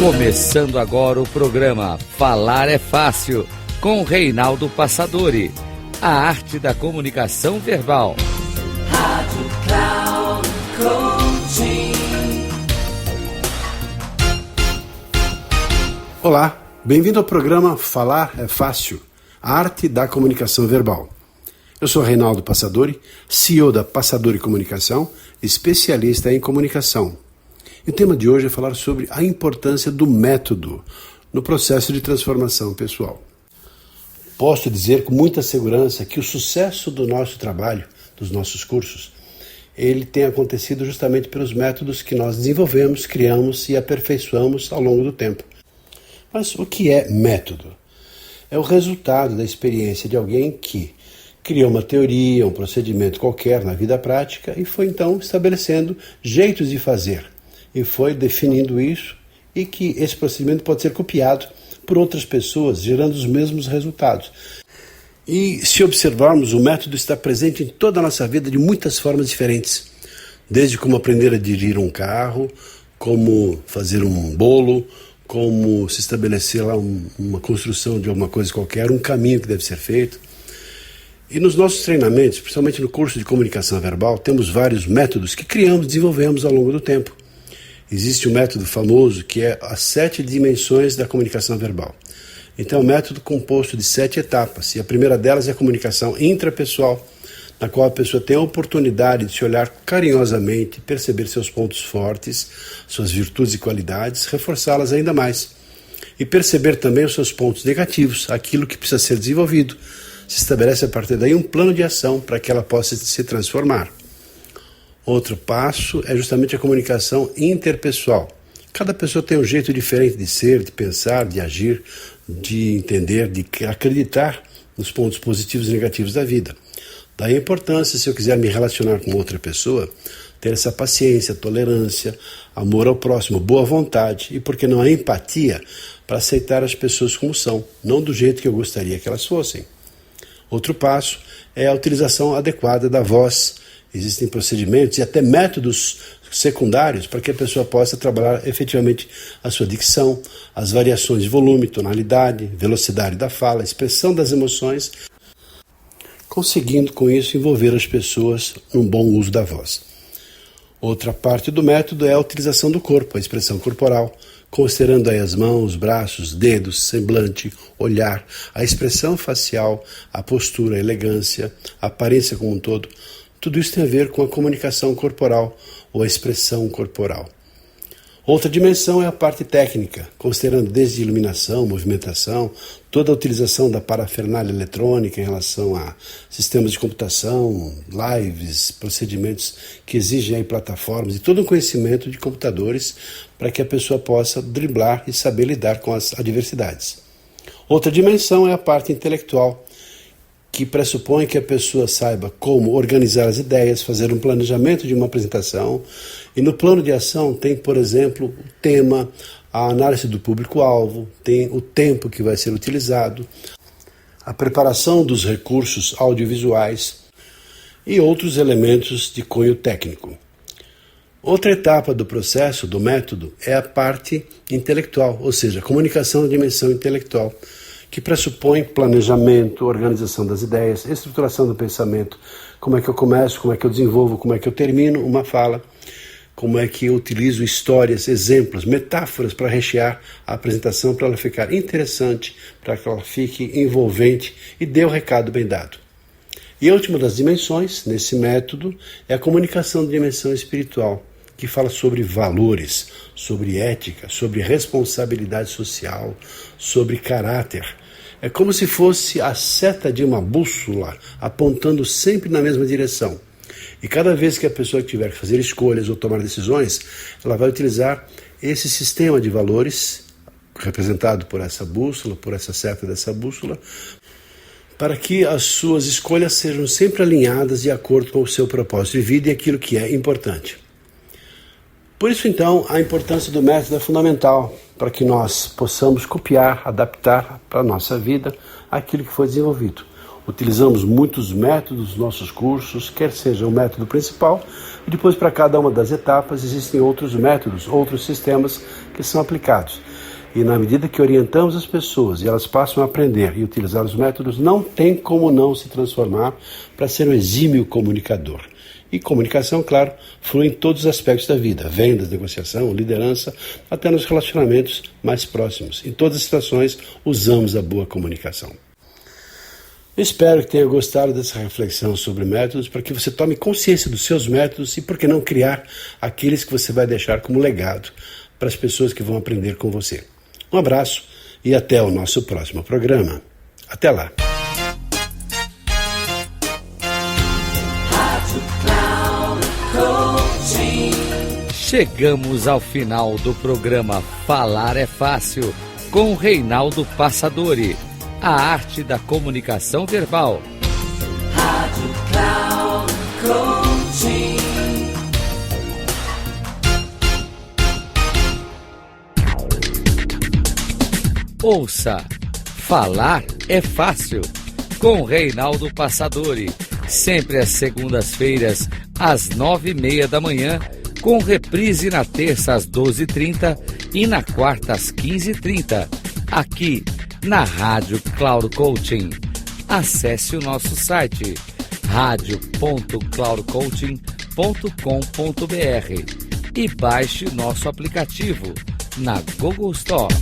Começando agora o programa Falar é Fácil, com Reinaldo Passadori, a arte da comunicação verbal. Rádio Cloud Coaching. Olá, bem-vindo ao programa Falar é Fácil, a arte da comunicação verbal. Eu sou Reinaldo Passadori, CEO da Passadori Comunicação, especialista em comunicação. E o tema de hoje é falar sobre a importância do método no processo de transformação pessoal. Posso dizer com muita segurança que o sucesso do nosso trabalho, dos nossos cursos, ele tem acontecido justamente pelos métodos que nós desenvolvemos, criamos e aperfeiçoamos ao longo do tempo. Mas o que é método? É o resultado da experiência de alguém que criou uma teoria, um procedimento qualquer na vida prática e foi então estabelecendo jeitos de fazer. E foi definindo isso e que esse procedimento pode ser copiado por outras pessoas, gerando os mesmos resultados. E se observarmos, o método está presente em toda a nossa vida de muitas formas diferentes. Desde como aprender a dirigir um carro, como fazer um bolo, como se estabelecer lá uma construção de alguma coisa qualquer, um caminho que deve ser feito. E nos nossos treinamentos, principalmente no curso de comunicação verbal, temos vários métodos que criamos, desenvolvemos ao longo do tempo. Existe um método famoso que é as 7 dimensões da comunicação verbal. Então é um método composto de 7 etapas, e a primeira delas é a comunicação intrapessoal, na qual a pessoa tem a oportunidade de se olhar carinhosamente, perceber seus pontos fortes, suas virtudes e qualidades, reforçá-las ainda mais. E perceber também os seus pontos negativos, aquilo que precisa ser desenvolvido. Se estabelece a partir daí um plano de ação para que ela possa se transformar. Outro passo é justamente a comunicação interpessoal. Cada pessoa tem um jeito diferente de ser, de pensar, de agir, de entender, de acreditar nos pontos positivos e negativos da vida. Daí a importância, se eu quiser me relacionar com outra pessoa, ter essa paciência, tolerância, amor ao próximo, boa vontade e, por que não, a empatia para aceitar as pessoas como são, não do jeito que eu gostaria que elas fossem. Outro passo é a utilização adequada da voz. Existem procedimentos e até métodos secundários para que a pessoa possa trabalhar efetivamente a sua dicção, as variações de volume, tonalidade, velocidade da fala, expressão das emoções, conseguindo com isso envolver as pessoas num bom uso da voz. Outra parte do método é a utilização do corpo, a expressão corporal, considerando aí as mãos, braços, dedos, semblante, olhar, a expressão facial, a postura, a elegância, a aparência como um todo. Tudo isso tem a ver com a comunicação corporal ou a expressão corporal. Outra dimensão é a parte técnica, considerando desde iluminação, movimentação, toda a utilização da parafernália eletrônica em relação a sistemas de computação, lives, procedimentos que exigem aí plataformas e todo o conhecimento de computadores para que a pessoa possa driblar e saber lidar com as adversidades. Outra dimensão é a parte intelectual, que pressupõe que a pessoa saiba como organizar as ideias, fazer um planejamento de uma apresentação. E no plano de ação tem, por exemplo, o tema, a análise do público-alvo, tem o tempo que vai ser utilizado, a preparação dos recursos audiovisuais e outros elementos de cunho técnico. Outra etapa do processo, do método, é a parte intelectual, ou seja, a comunicação na dimensão intelectual, que pressupõe planejamento, organização das ideias, estruturação do pensamento, como é que eu começo, como é que eu desenvolvo, como é que eu termino uma fala, como é que eu utilizo histórias, exemplos, metáforas para rechear a apresentação, para ela ficar interessante, para que ela fique envolvente e dê o recado bem dado. E a última das dimensões, nesse método, é a comunicação de dimensão espiritual, que fala sobre valores, sobre ética, sobre responsabilidade social, sobre caráter. É como se fosse a seta de uma bússola apontando sempre na mesma direção. E cada vez que a pessoa tiver que fazer escolhas ou tomar decisões, ela vai utilizar esse sistema de valores, representado por essa bússola, por essa seta dessa bússola, para que as suas escolhas sejam sempre alinhadas de acordo com o seu propósito de vida e aquilo que é importante. Por isso, então, a importância do método é fundamental para que nós possamos copiar, adaptar para a nossa vida aquilo que foi desenvolvido. Utilizamos muitos métodos nos nossos cursos, quer seja o método principal, depois, para cada uma das etapas, existem outros métodos, outros sistemas que são aplicados. E na medida que orientamos as pessoas e elas passam a aprender e utilizar os métodos, não tem como não se transformar para ser um exímio comunicador. E comunicação, claro, flui em todos os aspectos da vida, vendas, negociação, liderança, até nos relacionamentos mais próximos. Em todas as situações, usamos a boa comunicação. Espero que tenha gostado dessa reflexão sobre métodos, para que você tome consciência dos seus métodos e, por que não, criar aqueles que você vai deixar como legado para as pessoas que vão aprender com você. Um abraço e até o nosso próximo programa. Até lá! Chegamos ao final do programa Falar é Fácil, com Reinaldo Passadori, a arte da comunicação verbal. Rádio Cloud Coaching. Ouça Falar é Fácil, com Reinaldo Passadori, sempre às segundas-feiras, às 9h30 da manhã, com reprise na terça às 12h30 e na quarta às 15h30, aqui na Rádio Cloud Coaching. Acesse o nosso site radio.cloudcoaching.com.br e baixe nosso aplicativo na Google Store.